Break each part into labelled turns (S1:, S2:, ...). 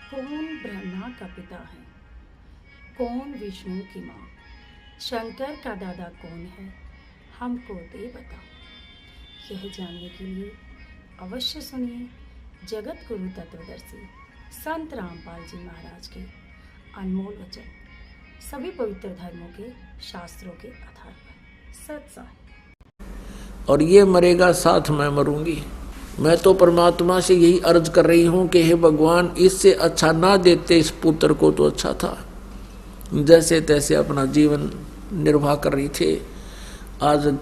S1: कौन ब्रह्मा का पिता है, कौन विष्णु की माँ, शंकर का दादा कौन है, हमको दे बता। यह जानने के लिए अवश्य सुनिए जगत गुरु तत्वदर्शी संत रामपाल जी महाराज के अनमोल वचन, सभी पवित्र धर्मों के शास्त्रों के आधार पर सत्साई।
S2: और ये मरेगा साथ मैं मरूंगी। मैं तो परमात्मा से यही अर्ज कर रही हूं कि हे भगवान, इससे अच्छा ना देते इस पुत्र को तो अच्छा था। जैसे तैसे अपना जीवन निर्वाह कर रही थे, आज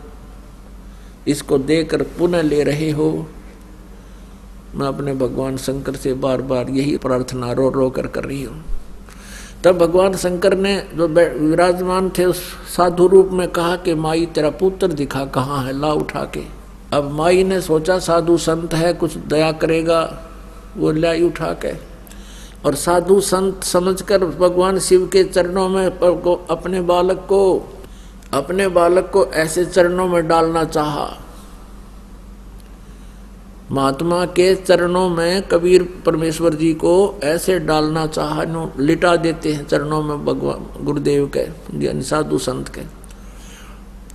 S2: इसको देकर पुनः ले रहे हो। मैं अपने भगवान शंकर से बार बार यही प्रार्थना रो रो कर रही हूं। तब भगवान शंकर ने जो विराजमान थे उस साधु रूप में कहा कि माई तेरा पुत्र दिखा, कहाँ है, ला उठा के। अब माई ने सोचा साधु संत है, कुछ दया करेगा, वो लाई उठा के। और साधु संत समझकर भगवान शिव के चरणों में अपने बालक को ऐसे चरणों में डालना चाहा। महात्मा के चरणों में कबीर परमेश्वर जी को ऐसे डालना चाहा, लिटा देते हैं चरणों में भगवान गुरुदेव के, साधु संत के।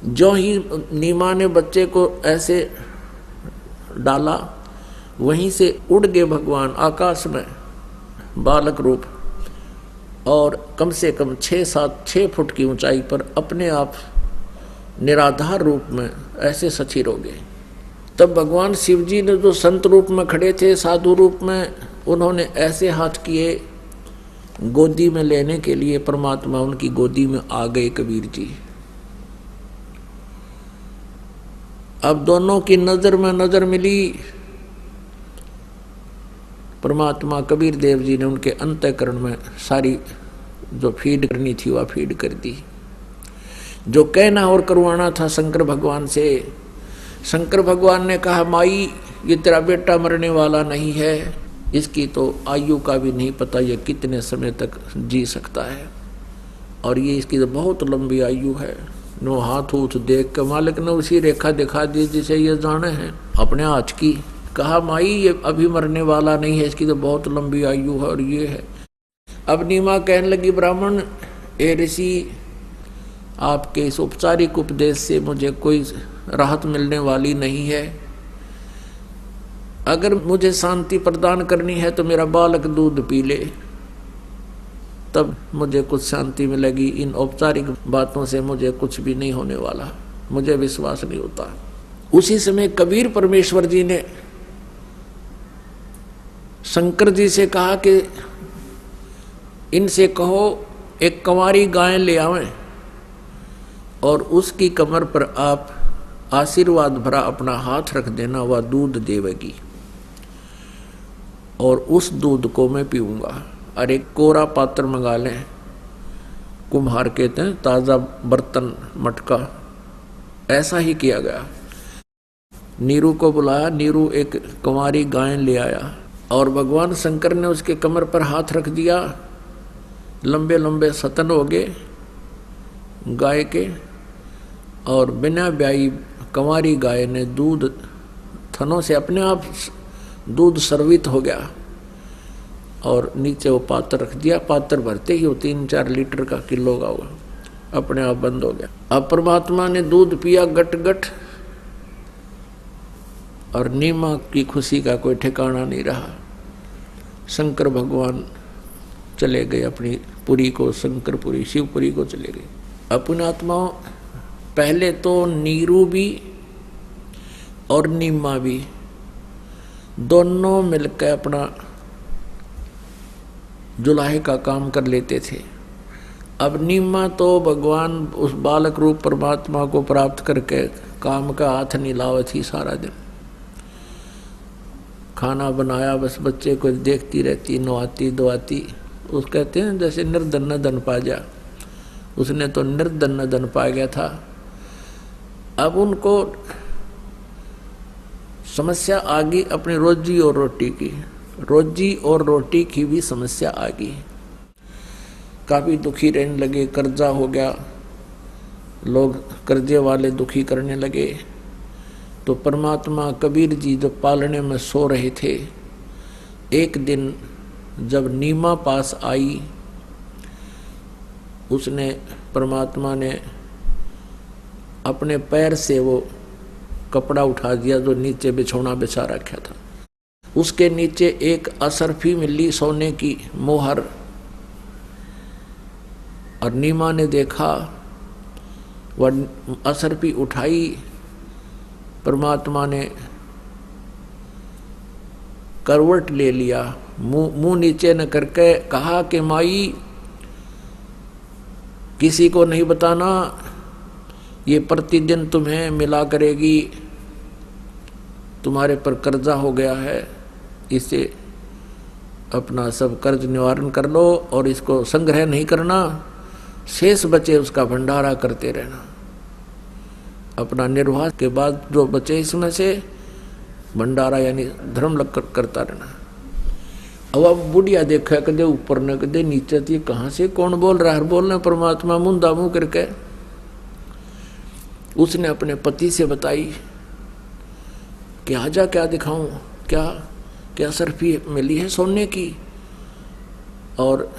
S2: जो ही नीमा ने बच्चे को ऐसे डाला, वहीं से उड़ गए भगवान आकाश में बालक रूप, और कम से कम 6 फुट की ऊंचाई पर अपने आप निराधार रूप में ऐसे सचिर हो गए। तब भगवान शिव जी ने जो संत रूप में खड़े थे, साधु रूप में, उन्होंने ऐसे हाथ किए गोदी में लेने के लिए। परमात्मा उनकी गोदी में आ गए कबीर जी। अब दोनों की नजर में नजर मिली। परमात्मा कबीर देव जी ने उनके अंतःकरण में सारी जो फीड करनी थी वह फीड कर दी। जो कहना और करवाना था शंकर भगवान से, शंकर भगवान ने कहा, माई ये तेरा बेटा मरने वाला नहीं है, इसकी तो आयु का भी नहीं पता ये कितने समय तक जी सकता है, और ये इसकी तो बहुत लंबी आयु है। नो हाथ उठ देख के मालिक ने उसी रेखा दिखा दी जिसे ये जाने हैं अपने हाथ की। कहा, माई ये अभी मरने वाला नहीं है, इसकी तो बहुत लंबी आयु है, और ये है। अब नीमा कहने लगी, ब्राह्मण ए ऋषि, आपके इस औपचारिक उपदेश से मुझे कोई राहत मिलने वाली नहीं है। अगर मुझे शांति प्रदान करनी है तो मेरा बालक दूध पी ले, तब मुझे कुछ शांति मिलेगी। इन औपचारिक बातों से मुझे कुछ भी नहीं होने वाला, मुझे विश्वास नहीं होता। उसी समय कबीर परमेश्वर जी ने शंकर जी से कहा कि इनसे कहो एक कंवारी गाय ले आवें, और उसकी कमर पर आप आशीर्वाद भरा अपना हाथ रख देना, वह दूध देवेगी, और उस दूध को मैं पीऊंगा। और एक कोरा पात्र मंगा लें, कुम्हार कहते हैं, ताज़ा बर्तन, मटका। ऐसा ही किया गया। नीरू को बुलाया, नीरू एक कुंवारी गाय ले आया, और भगवान शंकर ने उसके कमर पर हाथ रख दिया। लंबे लंबे सतन हो गए गाय के, और बिना ब्याई कुंवारी गाय ने दूध थनों से अपने आप दूध सर्वित हो गया, और नीचे वो पात्र रख दिया। पात्र भरते ही वो 3-4 लीटर का किलो का हुआ, अपने आप बंद हो गया। अब परमात्मा ने दूध पिया गट गट, और नीमा की खुशी का कोई ठिकाना नहीं रहा। शंकर भगवान चले गए अपनी पुरी को, शंकरपुरी शिवपुरी को चले गए। अपने आत्माओं, पहले तो नीरू भी और नीमा भी दोनों मिलकर अपना जुलाहे का काम कर लेते थे। अब नीमा तो भगवान उस बालक रूप परमात्मा को प्राप्त करके काम का हाथ नहीं लावे थी। सारा दिन खाना बनाया, बस बच्चे को देखती रहती, नवाती धोवाती। उस कहते हैं जैसे निर्धन न धन पा जा, उसने तो निर्धन न धन पा गया था। अब उनको समस्या आ गई अपनी रोजी और रोटी की, रोजी और रोटी की भी समस्या आ गई। काफ़ी दुखी रहने लगे, कर्जा हो गया, लोग कर्जे वाले दुखी करने लगे। तो परमात्मा कबीर जी जो पालने में सो रहे थे, एक दिन जब नीमा पास आई, उसने परमात्मा ने अपने पैर से वो कपड़ा उठा दिया जो नीचे बिछौना बिछा रखा था। उसके नीचे एक असरफी मिली सोने की मोहर, और नीमा ने देखा, वह असरफी उठाई, परमात्मा ने करवट ले लिया, मुंह नीचे न करके कहा कि माई किसी को नहीं बताना, ये प्रतिदिन तुम्हें मिला करेगी, तुम्हारे पर कर्जा हो गया है, इसे अपना सब कर्ज निवारण कर लो और इसको संग्रह नहीं करना, शेष बचे उसका भंडारा करते रहना, अपना निर्वाह के बाद जो बचे इसमें से भंडारा यानी धर्म करता रहना। अब बुढ़िया देखा कदे ऊपर न कदे नीचे थी, कहाँ से कौन बोल रहा है, बोलने परमात्मा मुंदा मुंह करके। उसने अपने पति से बताई कि आजा क्या दिखाऊं, क्या सरफी मिली है सोने की, और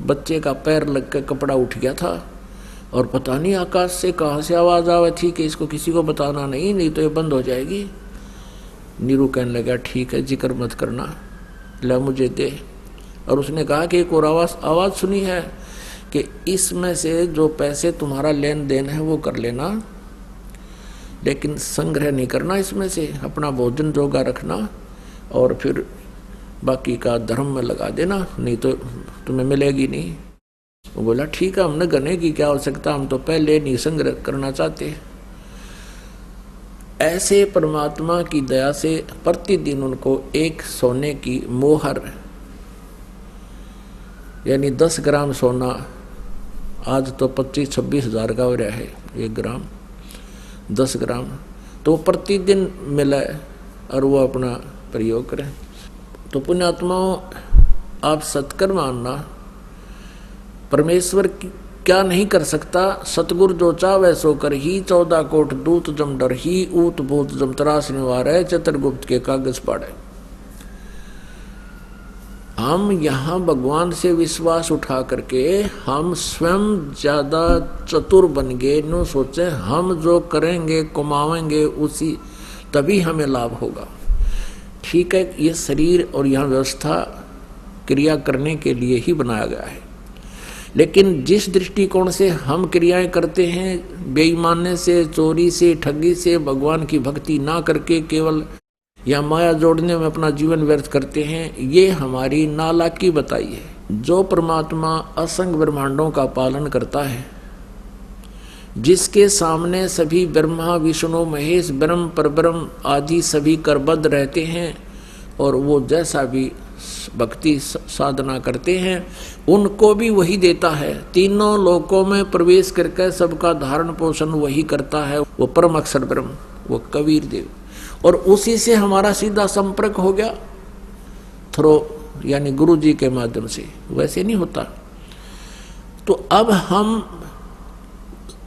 S2: बच्चे का पैर लग के कपड़ा उठ गया था, और पता नहीं आकाश से कहाँ से आवाज आवे थी कि इसको किसी को बताना नहीं तो ये बंद हो जाएगी। नीरू कहने लगा ठीक है जिक्र मत करना, ला मुझे दे। और उसने कहा कि एक और आवाज सुनी है कि इसमें से जो पैसे तुम्हारा लेन देन है वो कर लेना, लेकिन संग्रह नहीं करना, इसमें से अपना भोजन जोगा रखना और फिर बाकी का धर्म में लगा देना, नहीं तो तुम्हें मिलेगी नहीं। वो बोला ठीक है, हमने गने की क्या आवश्यकता, हम तो पहले नहीं संग्रह करना चाहते। ऐसे परमात्मा की दया से प्रतिदिन उनको एक सोने की मोहर यानी 10 ग्राम सोना, आज तो 25-26 हज़ार का हो रहा है 1 ग्राम, 10 ग्राम तो प्रतिदिन मिले और वो अपना प्रयोग करें। तो पुण्यात्माओं, आप सत्कर्म मानना, परमेश्वर की क्या नहीं कर सकता, सतगुरु जो चावे सो कर ही, 14 कोट दूत जम डर ही, ऊत भूत जम त्रास निवारे, चित्रगुप्त के कागज पाड़े। हम यहाँ भगवान से विश्वास उठा करके हम स्वयं ज्यादा चतुर बन गए, नो सोचे हम जो करेंगे कमाएंगे उसी तभी हमें लाभ होगा। ठीक है, ये शरीर और यहाँ व्यवस्था क्रिया करने के लिए ही बनाया गया है, लेकिन जिस दृष्टिकोण से हम क्रियाएं करते हैं, बेईमाने से, चोरी से, ठगी से, भगवान की भक्ति ना करके केवल या माया जोड़ने में अपना जीवन व्यर्थ करते हैं, ये हमारी नालायकी बताई है। जो परमात्मा असंख्य ब्रह्मांडों का पालन करता है, जिसके सामने सभी ब्रह्मा विष्णु महेश ब्रह्म परब्रह्म आदि सभी करबद्ध रहते हैं, और वो जैसा भी भक्ति साधना करते हैं उनको भी वही देता है। तीनों लोकों में प्रवेश करके सबका धारण पोषण वही करता है, वो परम अक्षर ब्रह्म, वो कबीर देव, और उसी से हमारा सीधा संपर्क हो गया थ्रो यानी गुरु जी के माध्यम से, वैसे नहीं होता। तो अब हम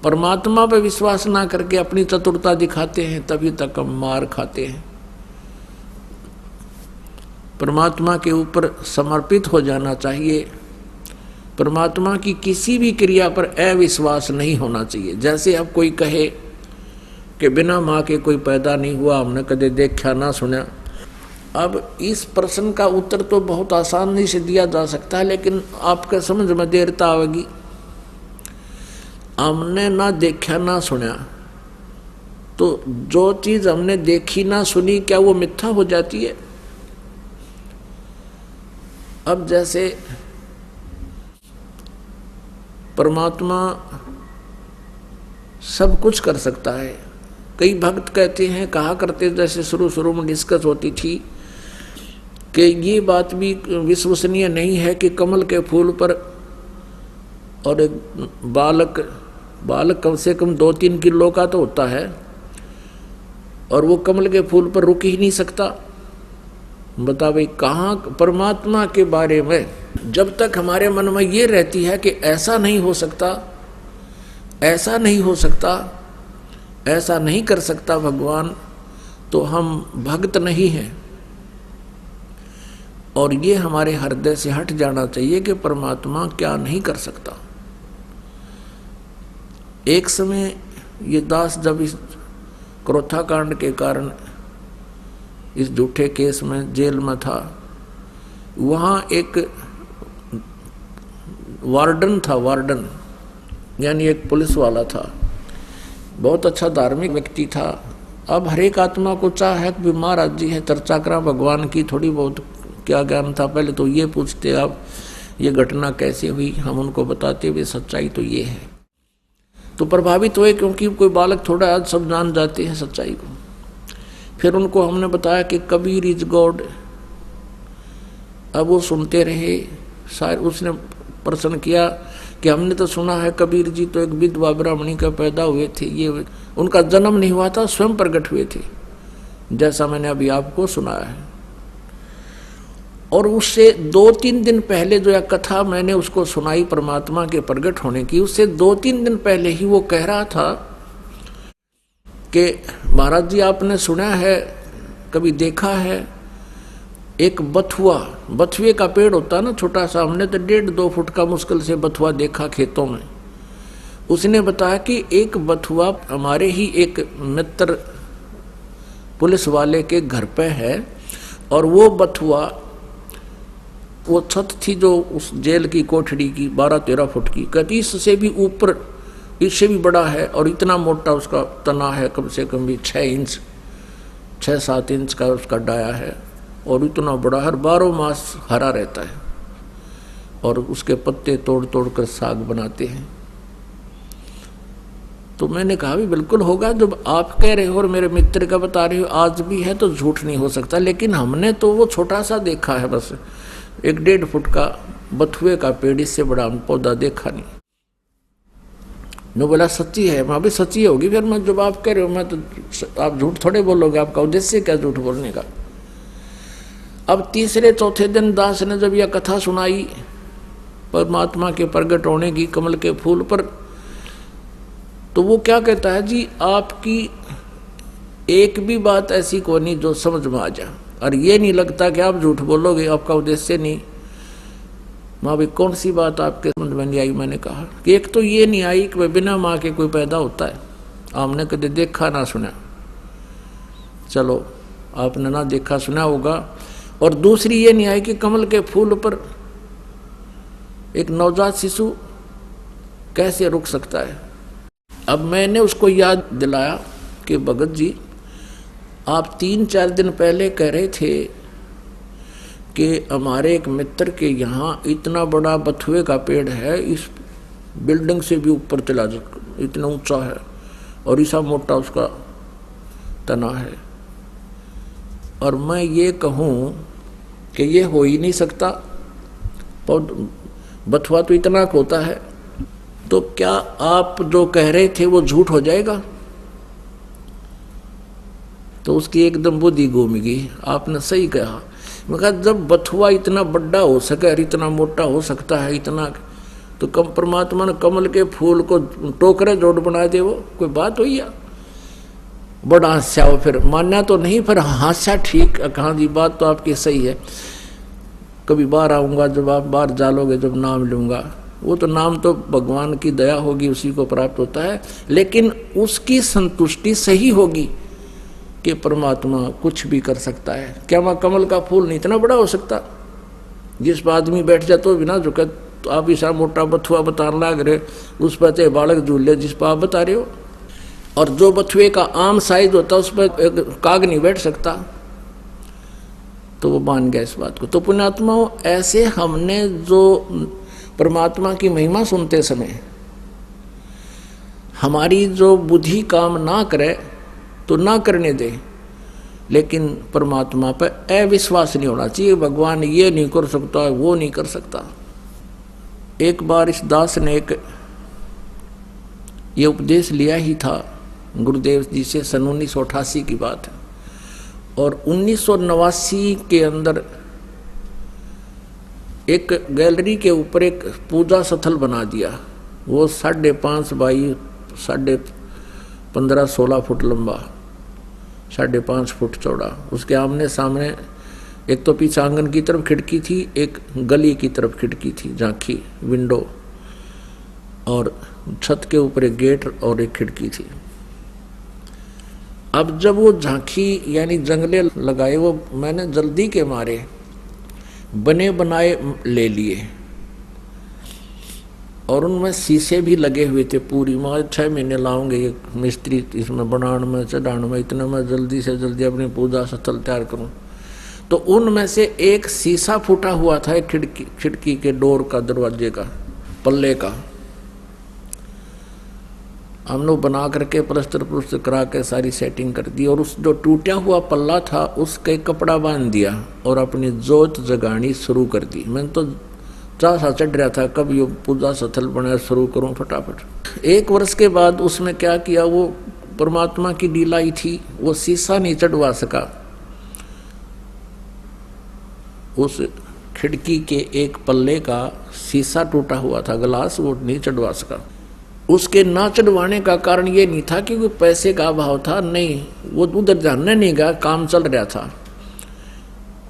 S2: परमात्मा पर विश्वास ना करके अपनी चतुरता दिखाते हैं, तभी तक हम मार खाते हैं। परमात्मा के ऊपर समर्पित हो जाना चाहिए। परमात्मा की किसी भी क्रिया पर अविश्वास नहीं होना चाहिए। जैसे अब कोई कहे कि बिना माँ के कोई पैदा नहीं हुआ, हमने कदे देखा ना सुना। अब इस प्रश्न का उत्तर तो बहुत आसानी से दिया जा सकता है, लेकिन आपके समझ में देरता आवेगी। हमने ना देखा ना सुना, तो जो चीज हमने देखी ना सुनी क्या वो मिथ्या हो जाती है? अब जैसे परमात्मा सब कुछ कर सकता है। कई भक्त कहते हैं, कहा करते, जैसे शुरू में डिस्कस होती थी कि ये बात भी विश्वसनीय नहीं है कि कमल के फूल पर और एक बालक कम से कम 2-3 किलो का तो होता है, और वो कमल के फूल पर रुक ही नहीं सकता। बता भाई, कहाँ परमात्मा के बारे में जब तक हमारे मन में ये रहती है कि ऐसा नहीं हो सकता, ऐसा नहीं हो सकता, ऐसा नहीं कर सकता भगवान, तो हम भक्त नहीं हैं। और ये हमारे हृदय से हट जाना चाहिए कि परमात्मा क्या नहीं कर सकता। एक समय ये दास जब इस क्रोथा कांड के कारण इस झूठे केस में जेल में था, वहाँ एक वार्डन था, वार्डन यानी एक पुलिस वाला था, बहुत अच्छा धार्मिक व्यक्ति था। अब हर एक आत्मा को चाह है कि महाराज जी है, चर्चा करा भगवान की, थोड़ी बहुत क्या ज्ञान था। पहले तो ये पूछते आप ये घटना कैसे हुई, हम उनको बताते हुए सच्चाई तो ये है, तो प्रभावित हुए, क्योंकि कोई बालक थोड़ा आज सब जान जाते हैं सच्चाई को। फिर उनको हमने बताया कि कबीर इज गॉड। अब वो सुनते रहे, शायद उसने प्रश्न किया कि हमने तो सुना है कबीर जी तो एक विधवा ब्राह्मणी का पैदा हुए थे, ये उनका जन्म नहीं हुआ था, स्वयं प्रकट हुए थे, जैसा मैंने अभी आपको सुनाया है। और उससे 2-3 दिन पहले जो यह कथा मैंने उसको सुनाई परमात्मा के प्रकट होने की, उससे 2-3 दिन पहले ही वो कह रहा था कि महाराज जी आपने सुना है, कभी देखा है, एक बथुए का पेड़ होता है ना छोटा सा, हमने तो 1.5-2 फुट का मुश्किल से बथुआ देखा खेतों में। उसने बताया कि एक बथुआ हमारे ही एक मित्र पुलिस वाले के घर पे है, और वो बथुआ, वो छत थी जो उस जेल की कोठड़ी की 12-13 फुट की, कहती इससे भी ऊपर, इससे भी बड़ा है, और इतना मोटा उसका तना है, कम से कम भी 6-7 इंच का उसका डाया है, और इतना बड़ा हर 12 मास हरा रहता है, और उसके पत्ते तोड़ तोड़ कर साग बनाते हैं। तो मैंने कहा भी बिल्कुल होगा, जब आप कह रहे हो और मेरे मित्र का बता रहे हो आज भी है तो झूठ नहीं हो सकता। लेकिन हमने तो वो छोटा सा देखा है, बस 1-1.5 फुट का बथुए का पेड़, इससे बड़ा पौधा देखा नहीं। नो बोला सच्ची है, मैं भी सच्ची होगी। फिर मैं जब आप कह रहे हो, मैं तो आप झूठ थोड़े बोलोगे, आपका उद्देश्य क्या झूठ बोलने का। अब 3-4 दिन दास ने जब यह कथा सुनाई परमात्मा के प्रगट होने की कमल के फूल पर, तो वो क्या कहता है जी, आपकी एक भी बात ऐसी को नहीं जो समझ में आ जाए, और ये नहीं लगता कि आप झूठ बोलोगे, आपका उद्देश्य नहीं। माँ भाई कौन सी बात आपके समझ में नहीं आई। मैंने कहा कि एक तो ये नहीं आई कि बिना माँ के कोई पैदा होता है, आपने कभी देखा ना सुना, चलो आपने ना देखा सुना होगा। और दूसरी ये नहीं आई कि कमल के फूल पर एक नवजात शिशु कैसे रुक सकता है। अब मैंने उसको याद दिलाया कि भगत जी आप 3-4 दिन पहले कह रहे थे कि हमारे एक मित्र के यहाँ इतना बड़ा बथुए का पेड़ है, इस बिल्डिंग से भी ऊपर चला जाता, इतना ऊंचा है, और ऐसा मोटा उसका तना है। और मैं ये कहूँ कि ये हो ही नहीं सकता, बथुआ तो इतना होता है, तो क्या आप जो कह रहे थे वो झूठ हो जाएगा। तो उसकी एकदम बुद्धि घूम गई, आपने सही कहा। मैं कहा जब बथुआ इतना बड़ा हो सके और इतना मोटा हो सकता है इतना, तो कम परमात्मा ने कमल के फूल को टोकरे जोड़ बना दे, वो कोई बात हुई या बड़ा हास्या हो। फिर मानना तो नहीं, फिर हास्या ठीक, कहाँ जी बात तो आपकी सही है। कभी बाहर आऊँगा, जब आप बाहर जालोगे, जब नाम लूँगा, वो तो नाम तो भगवान की दया होगी उसी को प्राप्त होता है, लेकिन उसकी संतुष्टि सही होगी कि परमात्मा कुछ भी कर सकता है। क्या वहाँ कमल का फूल नहीं इतना बड़ा हो सकता, जिस पर आदमी बैठ जाए तो बिना झुके। तो आप ऐसा मोटा बथुआ बता लग रहे, उस पर चाहे बालक झूल ले जिस पर आप बता रहे हो, और जो बथुए का आम साइज होता है उस पर एक काग नहीं बैठ सकता। तो वो मान गया इस बात को। तो पुण्यात्माओं, ऐसे हमने जो परमात्मा की महिमा सुनते समय हमारी जो बुद्धि काम ना करे तो ना करने दे, लेकिन परमात्मा पर अविश्वास नहीं होना चाहिए, भगवान ये नहीं कर सकता, वो नहीं कर सकता। एक बार इस दास ने एक ये उपदेश लिया ही था गुरुदेव जी से, सन 1988 की बात है, और 1989 के अंदर एक गैलरी के ऊपर एक पूजा स्थल बना दिया। वो 5.5 बाई 15.5-16 फुट लंबा, 5.5 फुट चौड़ा। उसके आमने सामने एक तो पीछे आंगन की तरफ खिड़की थी, एक गली की तरफ खिड़की थी, झांकी विंडो, और छत के ऊपर एक गेट और एक खिड़की थी। अब जब वो झांकी यानी जंगले लगाए, वो मैंने जल्दी के मारे बने बनाए ले लिए, और उनमें शीशे भी लगे हुए थे पूरी। मैं 6 महीने लाऊंगे ये मिस्त्री इसमें बनाने में चढ़ाने में, इतने में जल्दी से जल्दी अपनी पूजा स्थल तैयार करूं। तो उनमें से एक शीशा फूटा हुआ था, एक खिड़की के डोर का, दरवाजे का, पल्ले का। हम लोग बना करके प्लस्तर प्लस्तर करा के सारी सेटिंग कर दी, और उस जो टूटा हुआ पल्ला था उसके कपड़ा बांध दिया और अपनी जोत जगानी शुरू कर दी। मैंने तो सा चढ़ रहा था कब ये पूजा स्थल बना शुरू करूं फटाफट। 1 वर्ष के बाद उसमें क्या किया, वो परमात्मा की ढिलाई थी, वो शीशा नहीं चढ़वा सका। उस खिड़की के एक पल्ले का शीशा टूटा हुआ था, ग्लास, वो नहीं चढ़वा सका। उसके ना चढ़वाने का कारण ये नहीं था कि वो पैसे का अभाव था, नहीं, वो उधर जानने नहीं गया, काम चल रहा था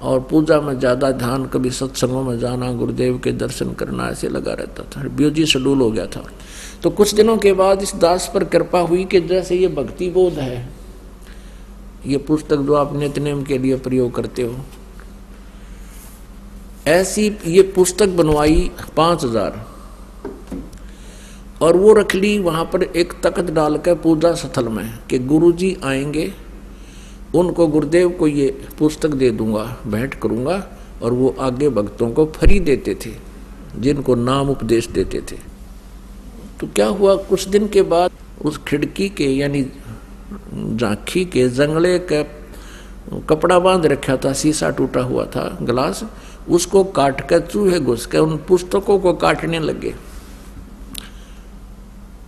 S2: और पूजा में ज़्यादा ध्यान, कभी सत्संगों में जाना, गुरुदेव के दर्शन करना, ऐसे लगा रहता था, बिजी शेड्यूल हो गया था। तो कुछ दिनों के बाद इस दास पर कृपा हुई कि जैसे ये भक्ति बोध है, ये पुस्तक जो आप नित्यनेम के लिए प्रयोग करते हो, ऐसी ये पुस्तक बनवाई 5000, और वो रख ली वहाँ पर एक तख्त डाल कर पूजा स्थल में कि गुरुजी आएंगे, उनको गुरुदेव को ये पुस्तक दे दूंगा, भेंट करूंगा, और वो आगे भक्तों को फ्री देते थे, जिनको नाम उपदेश देते थे। तो क्या हुआ, कुछ दिन के बाद उस खिड़की के यानी झांकी के जंगले का कपड़ा बांध रखा था, शीशा टूटा हुआ था, ग्लास, उसको काट कर चूहे घुस के उन पुस्तकों को काटने लगे।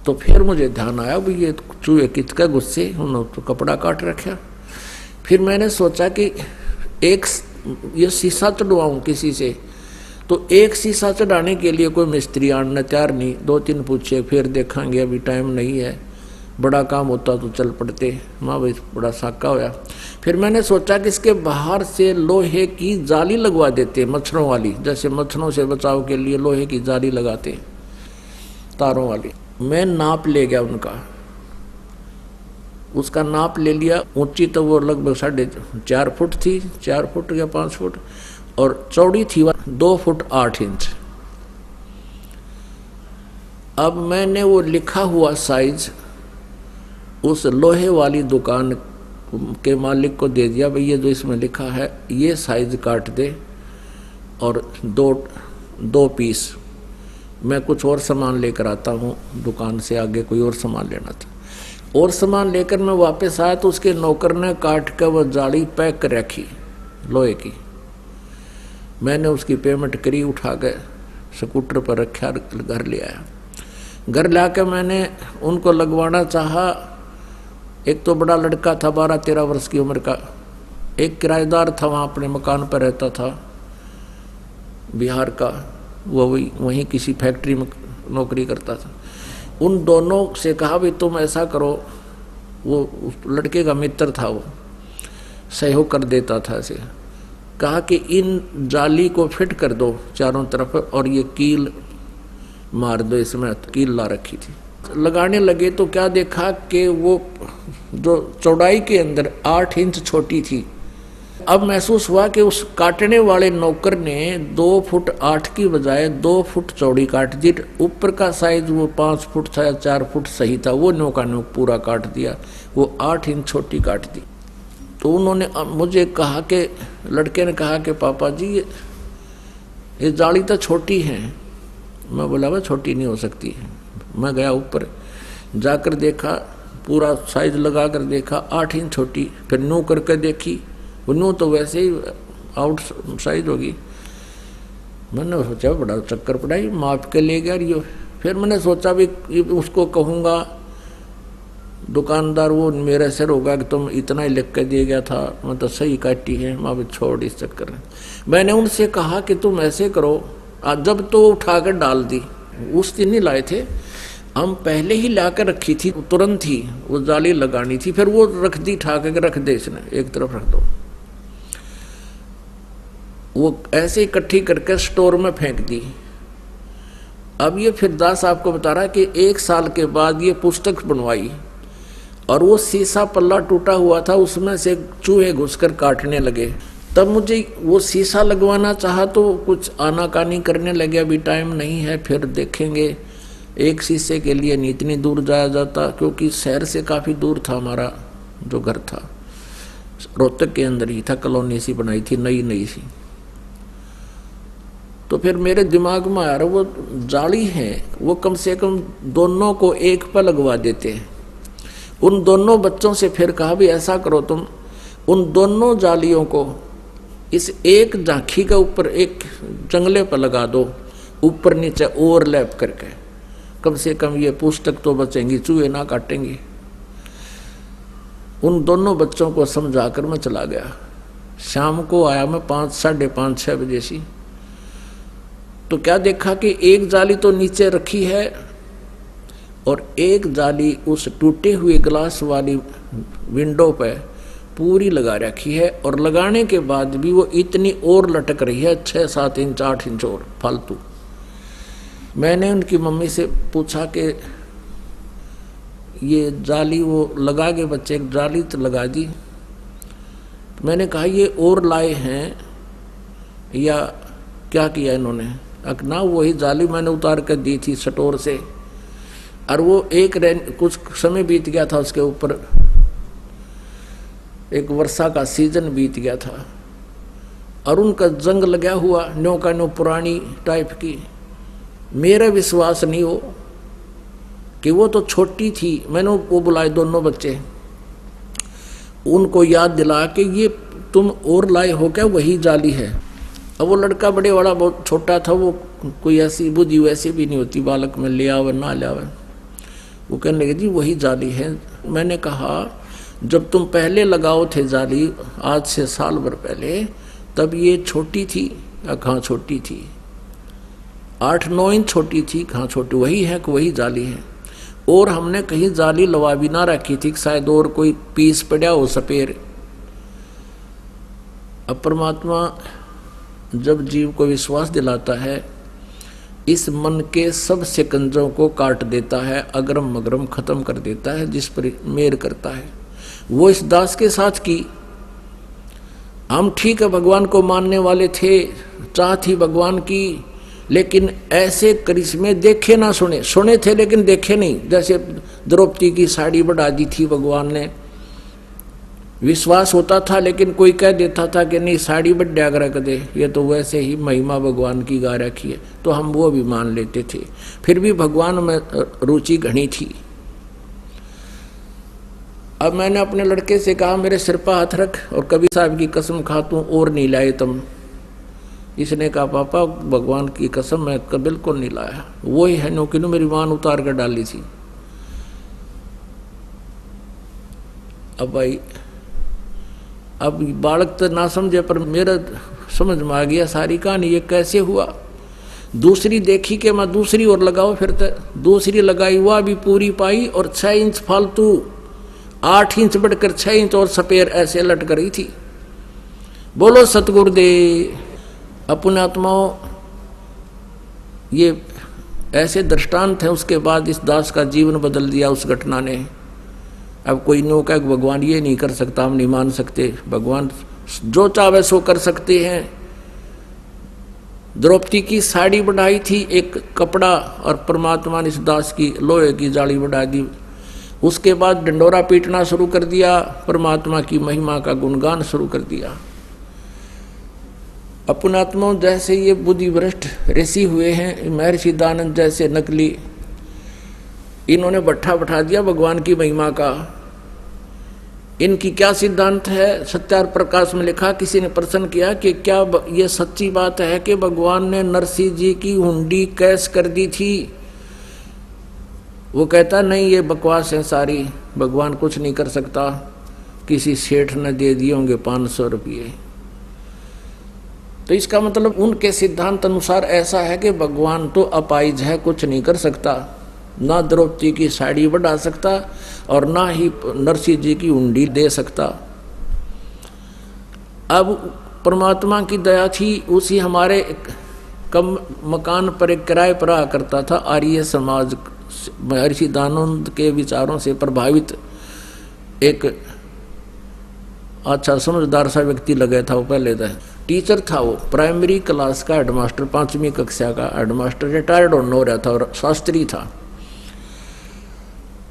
S2: तो फिर मुझे ध्यान आया, भाई ये चूहे किसका गुस्से, उन्होंने तो कपड़ा काट रखा। फिर मैंने सोचा कि एक ये शीशा चढ़वाऊं किसी से, तो एक शीशा चढ़ाने के लिए कोई मिस्त्री आने तैयार नहीं, 2-3 पूछे, फिर देखेंगे, अभी टाइम नहीं है, बड़ा काम होता तो चल पड़ते। माँ भाई बड़ा साका होया। फिर मैंने सोचा कि इसके बाहर से लोहे की जाली लगवा देते, मच्छरों वाली, जैसे मच्छरों से बचाव के लिए लोहे की जाली लगाते, तारों वाली। मैं नाप ले गया उनका, उसका नाप ले लिया। ऊंची तो वो लगभग 4.5 फुट थी, 4 फुट या 5 फुट, और चौड़ी थी 2 फुट 8 इंच। अब मैंने वो लिखा हुआ साइज उस लोहे वाली दुकान के मालिक को दे दिया, भाई ये जो इसमें लिखा है ये साइज काट दे, और 2 पीस। मैं कुछ और सामान लेकर आता हूँ दुकान से, आगे कोई और सामान लेना था, और सामान लेकर मैं वापस आया तो उसके नौकर ने काट कर वह जाली पैक कर रखी लोहे की। मैंने उसकी पेमेंट करी, उठा कर स्कूटर पर रखा, घर ले आया। घर ला कर मैंने उनको लगवाना चाहा। एक तो बड़ा लड़का था 12-13 वर्ष की उम्र का, एक किराएदार था, वहाँ अपने मकान पर रहता था, बिहार का, वो वहीं किसी फैक्ट्री में नौकरी करता था। उन दोनों से कहा भी तुम ऐसा करो, वो उस लड़के का मित्र था, वो सहयोग कर देता था। ऐसे कहा कि इन जाली को फिट कर दो चारों तरफ, और ये कील मार दो, इसमें कील ला रखी थी। लगाने लगे तो क्या देखा कि वो जो चौड़ाई के अंदर 8 इंच छोटी थी। अब महसूस हुआ कि उस काटने वाले नौकर ने 2 फुट 8 की बजाय 2 फुट चौड़ी काट दी। ऊपर का साइज वो 5 फुट था या 4 फुट सही था, वो नौका नौक पूरा काट दिया, वो 8 इंच छोटी काट दी। तो उन्होंने मुझे कहा कि, लड़के ने कहा कि पापा जी ये जाली तो छोटी है। मैं बोला वह छोटी नहीं हो सकती। मैं गया ऊपर, जाकर देखा, पूरा साइज लगा कर देखा, 8 इंच छोटी। फिर न्यू करके देखी, वो न्यू तो वैसे ही आउट साइज होगी। मैंने सोचा बड़ा चक्कर पड़ाई, माप के ले गया रियो। फिर मैंने सोचा भी उसको कहूँगा, दुकानदार वो मेरे सिर होगा कि तुम इतना ही लिख के दे गया था, मैं तो सही काटी है, माँ भी छोड़ इस चक्कर में। मैंने उनसे कहा कि तुम ऐसे करो, जब तो उठा कर डाल दी, उस दिन नहीं लाए थे हम, पहले ही ला कर रखी थी, तुरंत ही वो जाली लगानी थी, फिर वो रख दी, ठा के रख दे, इसने एक तरफ रख दो। वो ऐसे इकट्ठी करके स्टोर में फेंक दी। अब ये फिर दास आपको बता रहा है कि 1 साल के बाद ये पुस्तक बनवाई और वो शीशा पल्ला टूटा हुआ था, उसमें से चूहे घुसकर काटने लगे। तब मुझे वो शीशा लगवाना चाहा तो कुछ आनाकानी करने लगे, अभी टाइम नहीं है, फिर देखेंगे। एक शीशे के लिए नहीं इतनी दूर जाया जाता, क्योंकि शहर से काफ़ी दूर था हमारा जो घर था, रोहतक के अंदर ही था, कॉलोनी सी बनाई थी, नई सी। तो फिर मेरे दिमाग में आ रहा वो जाली है, वो कम से कम दोनों को एक पर लगवा देते हैं। उन दोनों बच्चों से फिर कहा भी ऐसा करो, तुम उन दोनों जालियों को इस एक झांकी के ऊपर एक जंगले पर लगा दो, ऊपर नीचे ओवरलैप करके, कम से कम ये पुस्तक तो बचेंगी, चूहे ना काटेंगे। उन दोनों बच्चों को समझाकर मैं चला गया। शाम को आया मैं 5, साढ़े 5, 6 बजे सी। तो क्या देखा कि एक जाली तो नीचे रखी है और एक जाली उस टूटे हुए ग्लास वाली विंडो पे पूरी लगा रखी है, और लगाने के बाद भी वो इतनी और लटक रही है, 6, 7 इंच 8 इंच और फालतू। मैंने उनकी मम्मी से पूछा कि ये जाली वो लगा के बच्चे एक जाली तो लगा दी। मैंने कहा ये और लाए हैं या क्या किया इन्होंने? ना वही जाली मैंने उतार कर दी थी स्टोर से, और वो कुछ समय बीत गया था, उसके ऊपर एक वर्षा का सीजन बीत गया था, और उनका जंग लगा हुआ न्यो का न्यो पुरानी टाइप की। मेरा विश्वास नहीं हो कि वो तो छोटी थी। मैंने वो बुलाए दोनों बच्चे, उनको याद दिला कि ये तुम और लाए हो क्या, वही जाली है। अब वो लड़का बड़े वाला बहुत छोटा था, वो कोई ऐसी बुद्धि वैसे भी नहीं होती बालक में, ले आवे ना ले आवे। वो कहने लगे जी वही जाली है। मैंने कहा जब तुम पहले लगाओ थे जाली, आज से साल भर पहले, तब ये छोटी थी या कहाँ छोटी थी? 8-9 इंच छोटी थी, कहाँ छोटी? वही है कि वही जाली है। और हमने कहीं जाली लवा भी ना रखी थी, शायद और कोई पीस पड़ा हो सपेर। अब परमात्मा जब जीव को विश्वास दिलाता है, इस मन के सब शिकंजों को काट देता है, अगरम मगरम खत्म कर देता है, जिस पर मेर करता है। वो इस दास के साथ की। हम ठीक है भगवान को मानने वाले थे, चाह थी भगवान की, लेकिन ऐसे करिश्मे देखे ना सुने। सुने थे लेकिन देखे नहीं। जैसे द्रौपदी की साड़ी बढ़ा दी थी भगवान ने, विश्वास होता था, लेकिन कोई कह देता था कि नहीं साड़ी बढ़ा कर रख दे, ये तो वैसे ही महिमा भगवान की गा रखी है, तो हम वो भी मान लेते थे। फिर भी भगवान में रुचि घनी थी। अब मैंने अपने लड़के से कहा मेरे सिर पर हाथ रख और कबीर साहब की कसम खा तू और नहीं लाए तुम। इसने कहा पापा भगवान की कसम मैं बिल्कुल नहीं लाया, वो ही है नौकी ने मेरी मां उतार कर डाली थी। अब भाई अब बालक तो ना समझे, पर मेरा समझ में आ गया सारी कहानी ये कैसे हुआ। दूसरी देखी कि मैं दूसरी और लगाओ, फिर तो दूसरी लगाई, वह भी पूरी पाई, और 6 इंच फालतू, 8 इंच बढ़कर 6 इंच और सपेर ऐसे लटक रही थी। बोलो सतगुरुदेव। अपने आत्माओं ये ऐसे दृष्टांत है। उसके बाद इस दास का जीवन बदल दिया उस घटना ने। अब कोई नो का भगवान ये नहीं कर सकता, हम नहीं मान सकते, भगवान जो चाहे सो कर सकते हैं। द्रौपदी की साड़ी बढ़ाई थी एक कपड़ा, और परमात्मा ने इस दास की लोहे की जाली बढ़ा दी। उसके बाद डंडोरा पीटना शुरू कर दिया, परमात्मा की महिमा का गुणगान शुरू कर दिया। अपनात्माओं जैसे ये बुद्धि भ्रष्ट ऋषि हुए हैं, महर्षि दानंद जैसे नकली, इन्होंने भट्ठा बैठा दिया भगवान की महिमा का। इनकी क्या सिद्धांत है? सत्यार प्रकाश में लिखा, किसी ने प्रश्न किया कि क्या ये सच्ची बात है कि भगवान ने नरसिंह जी की हुंडी कैश कर दी थी? वो कहता नहीं, ये बकवास है सारी, भगवान कुछ नहीं कर सकता, किसी सेठ ने दे दिए होंगे 500 रुपये। तो इसका मतलब उनके सिद्धांत अनुसार ऐसा है कि भगवान तो अपाइज है, कुछ नहीं कर सकता, ना द्रौपदी की साड़ी बढ़ा सकता और ना ही नरसिंह जी की हुंडी दे सकता। अब परमात्मा की दया थी, उसी हमारे कम मकान पर एक किराए पर रहा करता था। आर्य समाज महर्षि दानंद के विचारों से प्रभावित एक अच्छा समझदार सा व्यक्ति लगा था। वो पहले था टीचर था, वो प्राइमरी क्लास का हेडमास्टर, 5वीं कक्षा का हेडमास्टर, रिटायर्ड होने हो रहा था और शास्त्री था।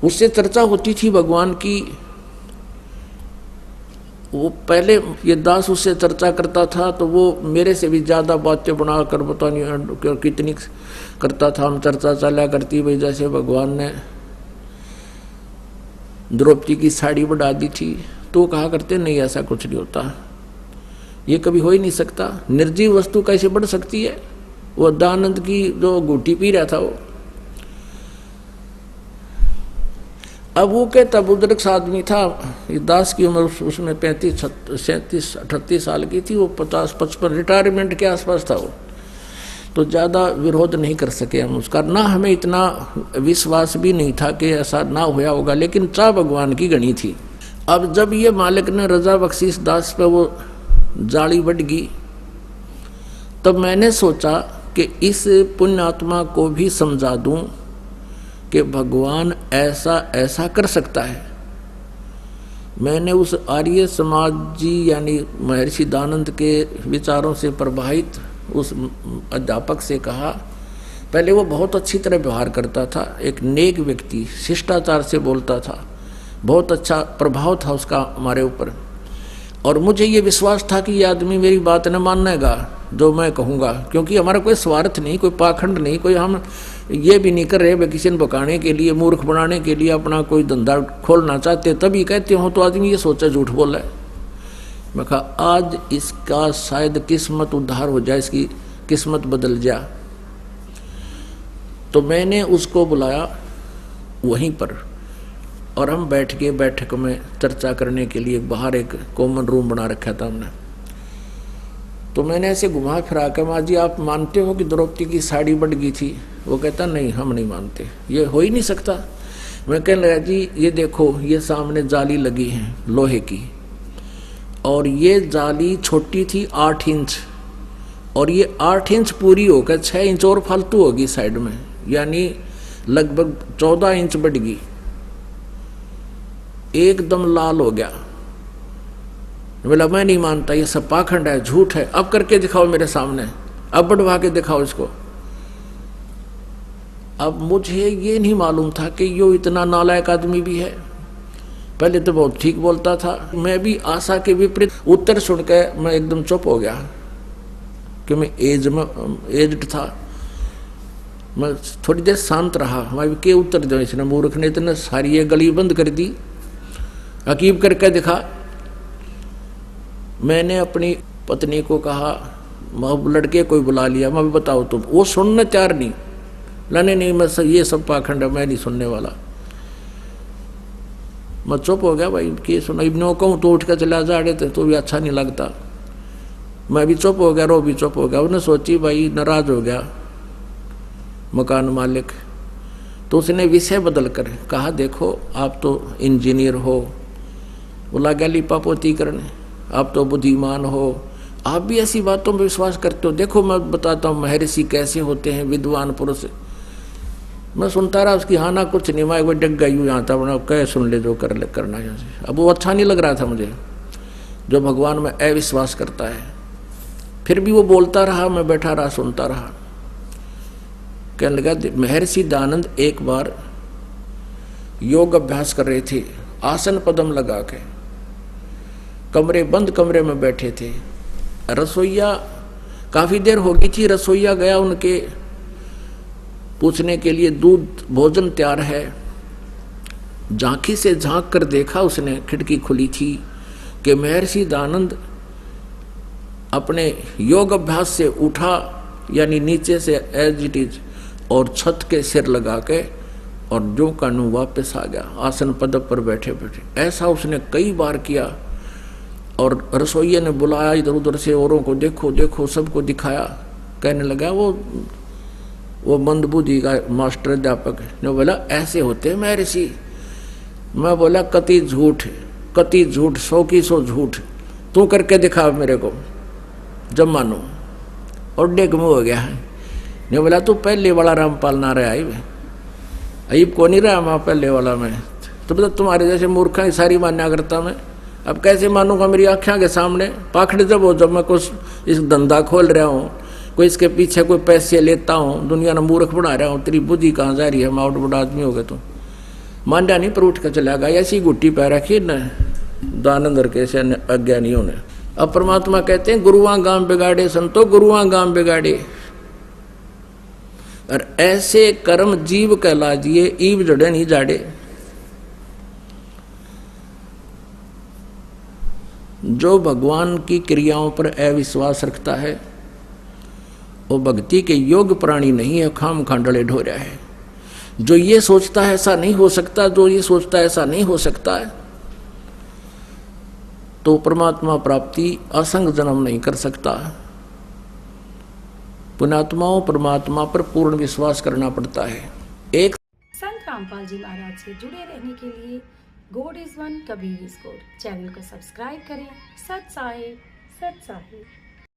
S2: उससे चर्चा होती थी भगवान की। वो पहले ये दास उससे चर्चा करता था तो वो मेरे से भी ज़्यादा बातें बनाकर पता नहीं कितनी करता था। हम चर्चा चला करती भाई जैसे भगवान ने द्रौपदी की साड़ी बढ़ा दी थी, तो कहा करते नहीं ऐसा कुछ नहीं होता, ये कभी हो ही नहीं सकता, निर्जीव वस्तु कैसे बढ़ सकती है। वो दानंद की जो घूटी पी रहा था वो, अब वो कहता बुजुर्ग आदमी था, दास की उम्र उसमें 35, 37, 38 साल की थी, वो 50, 55 रिटायरमेंट के आसपास था वो, तो ज़्यादा विरोध नहीं कर सके हम उसका। ना हमें इतना विश्वास भी नहीं था कि ऐसा ना होया होगा, लेकिन चाह भगवान की गणी थी। अब जब ये मालिक ने रजा बख्शी इस दास पे वो जाली बढ़ गई, तब मैंने सोचा कि इस पुण्यात्मा को भी समझा दूं कि भगवान ऐसा ऐसा कर सकता है। मैंने उस आर्य समाज जी यानी महर्षि दानंद के विचारों से प्रभावित उस अध्यापक से कहा। पहले वो बहुत अच्छी तरह व्यवहार करता था, एक नेक व्यक्ति, शिष्टाचार से बोलता था, बहुत अच्छा प्रभाव था उसका हमारे ऊपर, और मुझे ये विश्वास था कि ये आदमी मेरी बात न मानेगा जो मैं कहूँगा, क्योंकि हमारा कोई स्वार्थ नहीं, कोई पाखंड नहीं, कोई हम ये भी नहीं कर रहे भाई किसी ने बकाने के लिए, मूर्ख बनाने के लिए अपना कोई धंधा खोलना चाहते तभी कहते हो, तो आदमी ये सोचा झूठ बोला है। मैं कहा आज इसका शायद किस्मत उद्धार हो जाए, इसकी किस्मत बदल जाए। तो मैंने उसको बुलाया वहीं पर और हम बैठ के बैठक में चर्चा करने के लिए बाहर एक कॉमन रूम बना रखा था हमने। तो मैंने ऐसे घुमा फिरा कर, माँ जी आप मानते हो कि द्रौपदी की साड़ी बढ़ गई थी? वो कहता नहीं हम नहीं मानते, ये हो ही नहीं सकता। मैं कहने लगा जी ये देखो ये सामने जाली लगी है लोहे की, और ये जाली छोटी थी 8 इंच, और ये 8 इंच पूरी होकर 6 इंच और फालतू होगी साइड में, यानी लगभग 14 इंच बढ़ गई, एकदम लाल हो गया। बोला मैं नहीं मानता, ये सब पाखंड है, झूठ है, अब करके दिखाओ मेरे सामने, अब बढ़वा के दिखाओ इसको। अब मुझे ये नहीं मालूम था कि यो इतना नालायक आदमी भी है। पहले तो बहुत ठीक बोलता था, मैं भी आशा के विपरीत उत्तर सुनकर मैं एकदम चुप हो गया कि मैं एज्ड था। मैं थोड़ी देर शांत रहा, मैं के उत्तर दो, इसने मूर्ख ने इतने सारी ये गली बंद कर दी, अकीब करके दिखा। मैंने अपनी पत्नी को कहा लड़के कोई बुला लिया, मैं भी बताओ तुम, वो सुनने तैयार नहीं, लाने नहीं मैं ये सब पाखंड है, मैं नहीं सुनने वाला। मैं चुप हो गया, भाई क्या सुना, इब्नो कहूँ तो उठ कर चला जा रहे थे तो भी अच्छा नहीं लगता। मैं भी चुप हो गया, रो भी चुप हो गया। उन्हें सोची भाई नाराज हो गया मकान मालिक, तो उसने विषय बदल कर कहा देखो आप तो इंजीनियर हो, बोला गया लिपापोती करने, आप तो बुद्धिमान हो, आप भी ऐसी बातों में विश्वास करते हो। देखो मैं बताता हूँ महर्षि कैसे होते हैं, विद्वान पुरुष। मैं सुनता रहा उसकी, हाँ ना कुछ नहीं, मैं वो डग गई हूँ यहाँ था, बना कह सुन ले जो करना यहाँ से। अब वो अच्छा नहीं लग रहा था मुझे, जो भगवान में अविश्वास करता है। फिर भी वो बोलता रहा, मैं बैठा रहा सुनता रहा। कहने लगा महर्षि दानंद एक बार योग अभ्यास कर रहे थे, आसन पद्म लगा के, बंद कमरे में बैठे थे। रसोईया काफी देर हो गई थी, रसोईया गया उनके पूछने के लिए दूध भोजन तैयार है। झांकी से झांक कर देखा उसने, खिड़की खुली थी, कि महर्षि दानंद अपने योग अभ्यास से उठा, यानी नीचे से एज इट इज, और छत के सिर लगा के और जो कानू वापस आ गया, आसन पदप पर बैठे बैठे। ऐसा उसने कई बार किया। और रसोइये ने बुलाया इधर उधर से, औरों को देखो देखो, सबको दिखाया। कहने लगा वो मंदबुद्धि का मास्टर अध्यापक ने बोला ऐसे होते महर्षि। मैं बोला कति झूठ, 100 की 100 झूठ, तू करके दिखा मेरे को। जब मानो और डेग में हो गया है। ने बोला तू पहले वाला रामपाल ना रहा अईब को नहीं रहा मैं पहले वाला में। तो मतलब तुम्हारे जैसे मूर्खा ही सारी मान्या करता मैं। अब कैसे मानूंगा मेरी आँखों के सामने? पाखड़ जब हो, जब मैं कुछ इस धंधा खोल रहा हूँ, कोई इसके पीछे कोई पैसे लेता हूँ, दुनिया ने मूर्ख बना रहा हूँ, तेरी बुद्धि कहाँ जा रही है? माउट बड़ा आदमी हो गए तुम। मांडा नहीं पर उठ कर चला गया, ऐसी गुट्टी पै रखी न दानंदर के से अज्ञानियों ने। अब परमात्मा कहते हैं गुरुआ गांव बिगाड़े संतो, गुरुआ गांव बिगाड़े। और ऐसे कर्म जीव कहलाजिए, ईव जड़े नहीं जाड़े। जो भगवान की क्रियाओं पर अविश्वास रखता है वो भक्ति के योग प्राणी नहीं है, खाम खांडले ढो रहा है। जो ये सोचता है ऐसा नहीं हो सकता, जो ये सोचता है ऐसा नहीं हो सकता है, तो परमात्मा प्राप्ति असंग जन्म नहीं कर सकता। पुण्यात्माओं परमात्मा पर पूर्ण विश्वास करना पड़ता है। एक
S1: संत रामपाल जी महाराज से जुड़े रहने के लिए God is one, Kabir is God channel को सब्सक्राइब करें। सत साहिब, सत साहिब।